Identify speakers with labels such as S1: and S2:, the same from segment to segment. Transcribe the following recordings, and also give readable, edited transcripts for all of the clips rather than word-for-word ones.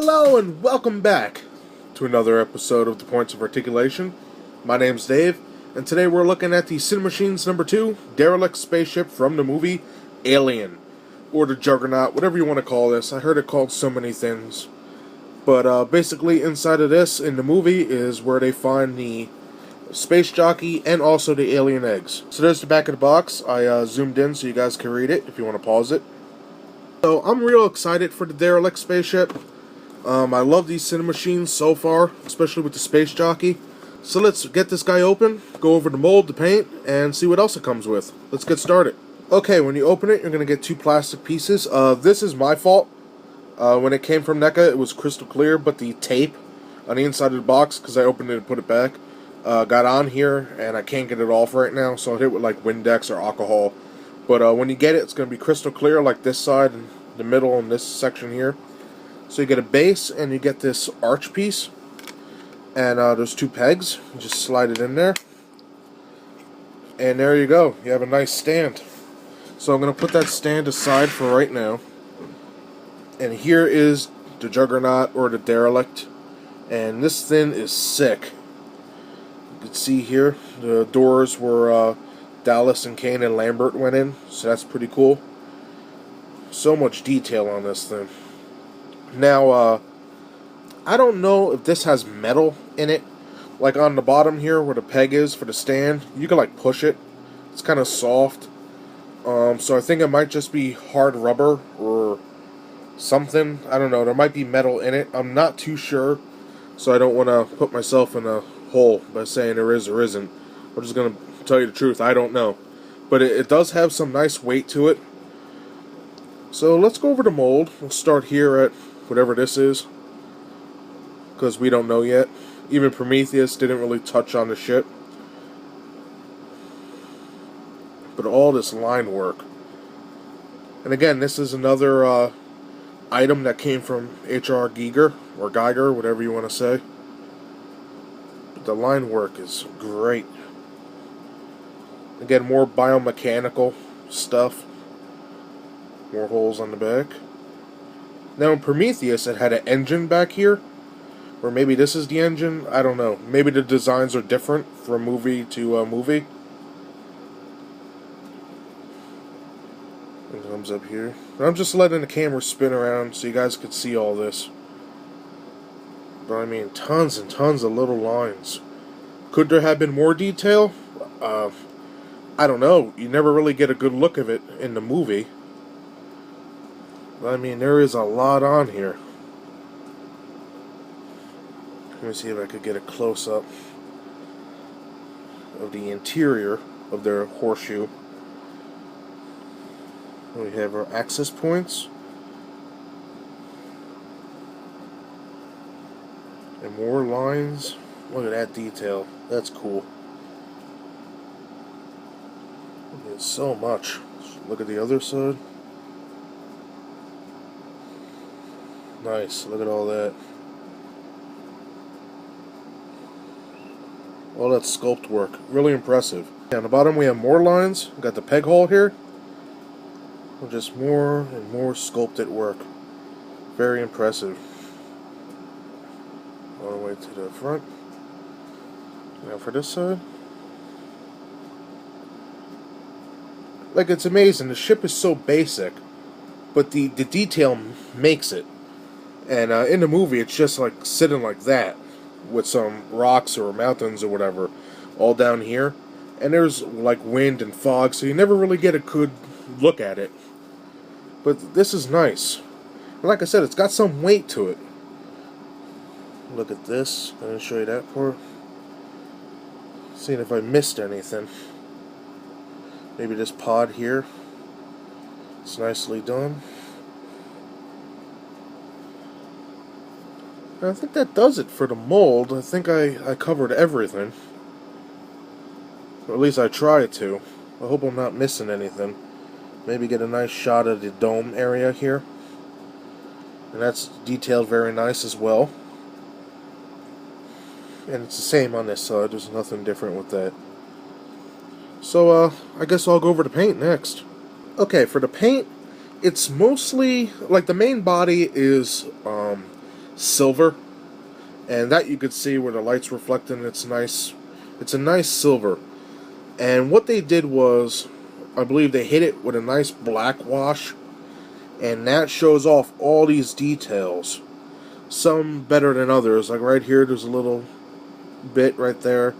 S1: Hello and welcome back to another episode of The Points of Articulation. My name's Dave, and today we're looking at the Cinemachines #2 Derelict spaceship from the movie Alien, or the Juggernaut, whatever you want to call this. I heard it called so many things. But basically inside of this, in the movie, is where they find the space jockey and also the alien eggs. So there's the back of the box. I zoomed in so you guys can read it if you want to pause it. So I'm real excited for the Derelict spaceship. I love these Cinemachines so far, especially with the space jockey. So let's get this guy open, go over the mold, the paint, and see what else it comes with. Let's get started. Okay, when you open it, you're going to get two plastic pieces. This is my fault. When it came from NECA, it was crystal clear, but the tape on the inside of the box, because I opened it and put it back, got on here, and I can't get it off right now, so I'll hit it with like Windex or alcohol. But when you get it, it's going to be crystal clear, like this side, and the middle, and this section here. So you get a base, and you get this arch piece, and there's two pegs. You just slide it in there, and there you go. You have a nice stand. So I'm going to put that stand aside for right now. And here is the Juggernaut, or the Derelict, and this thing is sick. You can see here, the doors where Dallas and Kane and Lambert went in, so that's pretty cool. So much detail on this thing. Now, I don't know if this has metal in it. Like on the bottom here, where the peg is for the stand, you can like push it. It's kind of soft. So I think it might just be hard rubber or something. I don't know. There might be metal in it. I'm not too sure. So I don't want to put myself in a hole by saying there is or isn't. I'm just going to tell you the truth. I don't know. But it does have some nice weight to it. So let's go over the mold. We'll start here at whatever this is, because we don't know yet. Even Prometheus didn't really touch on the ship. But all this line work. And again, this is another item that came from H.R. Giger, or Geiger, whatever you want to say. But the line work is great. Again, more biomechanical stuff. More holes on the back. Now in Prometheus, it had an engine back here. Or maybe this is the engine. I don't know. Maybe the designs are different from movie to movie. It comes up here. I'm just letting the camera spin around so you guys could see all this. But I mean, tons and tons of little lines. Could there have been more detail? I don't know. You never really get a good look of it in the movie. I mean, there is a lot on here. Let me see if I could get a close-up of the interior of their horseshoe. We have our access points. And more lines. Look at that detail. That's cool. There's so much. Look at the other side. Nice, look at all that. All that sculpt work, really impressive. On the bottom we have more lines. We've got the peg hole here. Just more and more sculpted work. Very impressive. All the way to the front. Now for this side. Like, it's amazing. The ship is so basic, but the detail makes it. And in the movie, it's just like sitting like that, with some rocks or mountains or whatever, all down here. And there's like wind and fog, so you never really get a good look at it. But this is nice. And like I said, it's got some weight to it. Look at this. I'm going to show you that part. Seeing if I missed anything. Maybe this pod here. It's nicely done. I think that does it for the mold. I think I covered everything. Or at least I tried to. I hope I'm not missing anything. Maybe get a nice shot of the dome area here. And that's detailed very nice as well. And it's the same on this side. There's nothing different with that. So, I guess I'll go over the paint next. Okay, for the paint, it's mostly, like, the main body is silver, and that you could see where the light's reflecting. It's nice. It's a nice silver. And what they did was, I believe they hit it with a nice black wash, and that shows off all these details. Some better than others. Like right here, there's a little bit right there.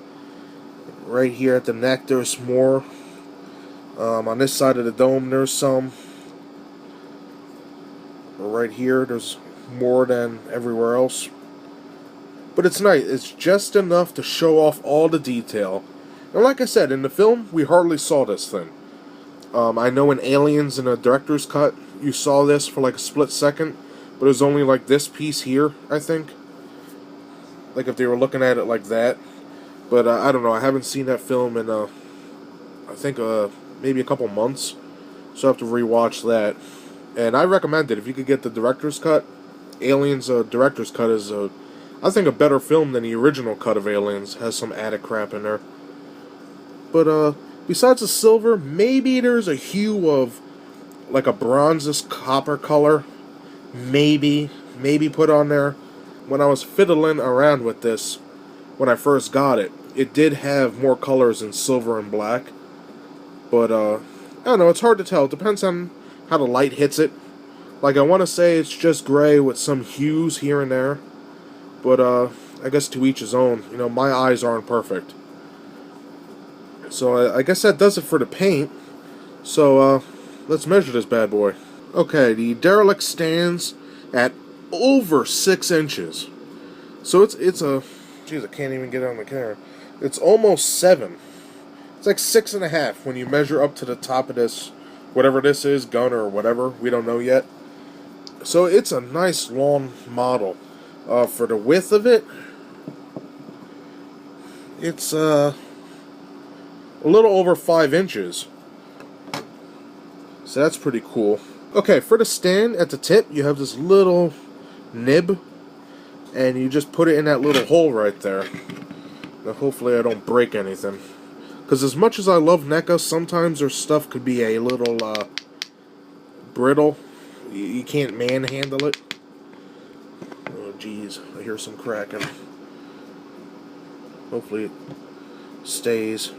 S1: Right here at the neck, there's more. On this side of the dome, there's some. Right here, there's more than everywhere else. But it's nice. It's just enough to show off all the detail. And like I said, in the film, we hardly saw this thing. I know in Aliens, in a director's cut, you saw this for like a split second, but it was only like this piece here, I think. Like if they were looking at it like that. But I don't know, I haven't seen that film in, I think, maybe a couple months. So I have to rewatch that. And I recommend it. If you could get the director's cut, Aliens director's cut is, I think, a better film than the original cut of Aliens. Has some added crap in there. But besides the silver, maybe there's a hue of like a bronzish copper color. Maybe put on there. When I was fiddling around with this, when I first got it, it did have more colors than silver and black. But I don't know, it's hard to tell. It depends on how the light hits it. Like, I want to say it's just gray with some hues here and there. But I guess to each his own. You know, my eyes aren't perfect. So I guess that does it for the paint. So let's measure this bad boy. Okay, the Derelict stands at over 6 inches. So it's a... Jeez, I can't even get it on the camera. It's almost 7. It's like 6.5 when you measure up to the top of this, whatever this is, gun or whatever. We don't know yet. So it's a nice long model. For the width of it, it's a little over 5 inches. So that's pretty cool. Okay, for the stand at the tip, you have this little nib, and you just put it in that little hole right there. Now, hopefully I don't break anything. Because as much as I love NECA, sometimes their stuff could be a little brittle. You can't manhandle it. Oh, jeez. I hear some cracking. Hopefully it stays.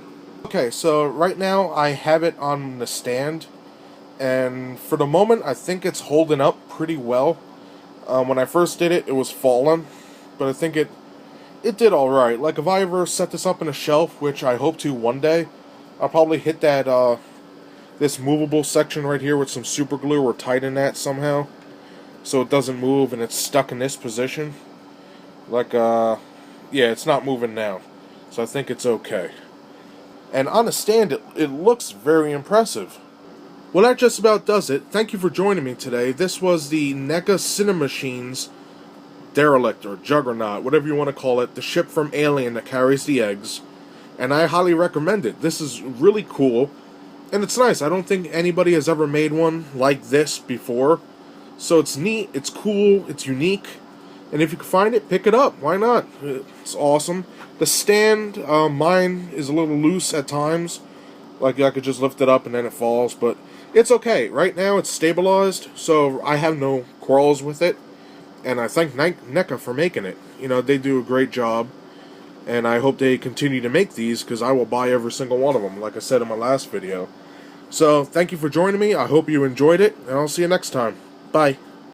S1: Okay, so right now I have it on the stand. And for the moment, I think it's holding up pretty well. When I first did it, it was falling. But I think it did alright. Like, if I ever set this up in a shelf, which I hope to one day, I'll probably hit that, this movable section right here with some super glue or tighten that somehow. So it doesn't move and it's stuck in this position. Like, yeah, it's not moving now. So I think it's okay. And on the stand, it looks very impressive. Well, that just about does it. Thank you for joining me today. This was the NECA Cinemachines Derelict, or Juggernaut, whatever you want to call it, the ship from Alien that carries the eggs. And I highly recommend it. This is really cool. And it's nice. I don't think anybody has ever made one like this before. So it's neat, it's cool, it's unique. And if you can find it, pick it up. Why not? It's awesome. The stand, mine is a little loose at times. Like, I could just lift it up and then it falls. But it's okay. Right now it's stabilized, so I have no quarrels with it. And I thank NECA for making it. You know, they do a great job. And I hope they continue to make these, because I will buy every single one of them, like I said in my last video. So, thank you for joining me. I hope you enjoyed it, and I'll see you next time. Bye.